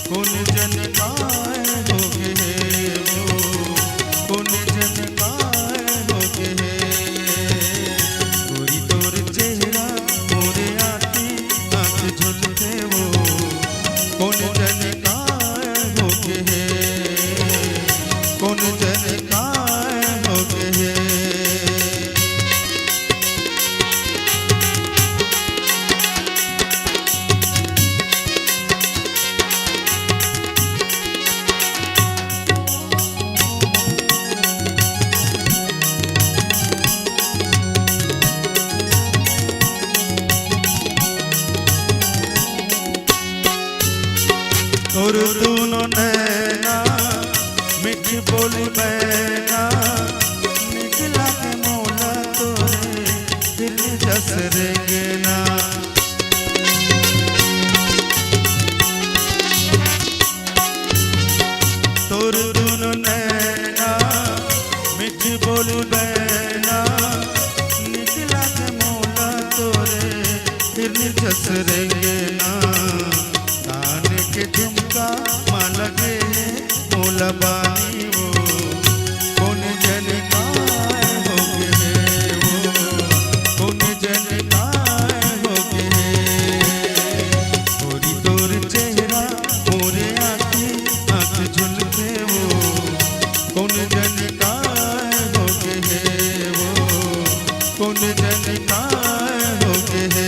कौन जन काय हो गए वो, कौन जन काय हो गए। गोरी तोर चेहरा मोरे आती आँख झुलते वो, कौन जन काय हो गए, कौन जन काय हो गए। और दोनों नैना मीठी बोली बैना, निकला के मौला तोरे दिल जस रेंगना। तोर दोनों नैना मीठी बोली बैना, निकला के मौला तोरे दिल जस रेंगना। के झुमका माला गे मोला बानी वो, कौन जन काय हो गए वो, कौन जन काय हो गए। गोरी तोर चेहरा मोरे आँखी आँख झुलते वो, कौन जन काय हो गए वो, कौन जन काय हो गए।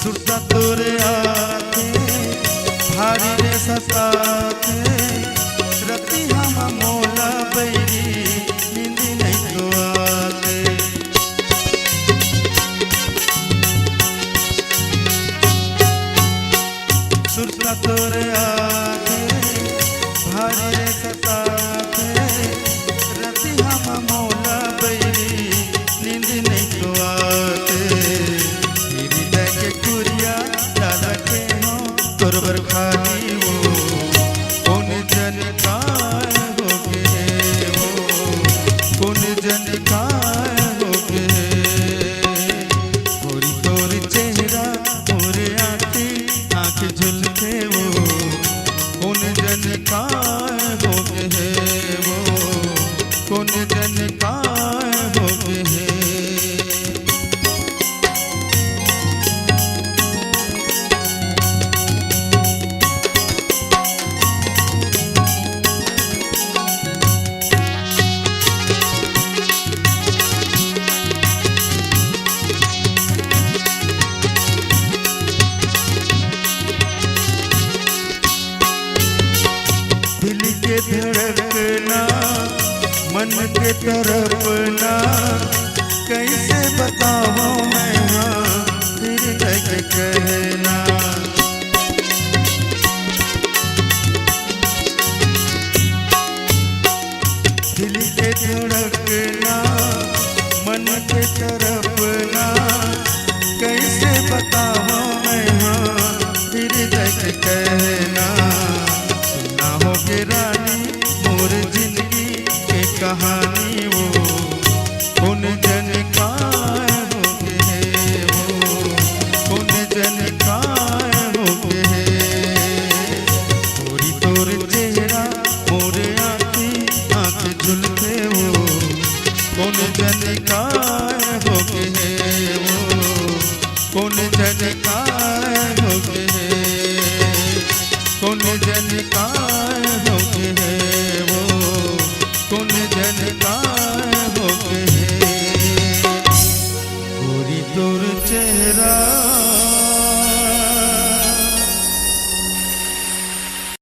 सुरता तोरे आके भारी रे सताके, रति हम मोला बैरी नींद नहीं तो आते। सुरता तोरे आके भारी रे सताके, रति हम मोला बैरी नींद नहीं तो आते। तोरबर खाली वो, कौन जन काय हो गए वो, कौन जन काय हो गए। गोरी तोर चेहरा मोरे आती आँख झुलते वो, कौन जन काय हो गए वो, कौन जन काय हो गए। दिल के धड़कना मन के तरफना, कैसे बताऊं मैं हाँ फिर तक कहना। दिल के धड़कना मन के तरफना, कैसे बताऊं मैं हाँ फिर तक कहना। सुना होगे रानी मोर जिंदगी के कहानी वो, कौन जन काय हो गए वो, कौन जन काय हो गए। गोरी तोर चेहरा मोरे आँखी आँख झुलते वो, कौन जन काय हो गए वो, कौन जन काय हो गए, कौन जन काय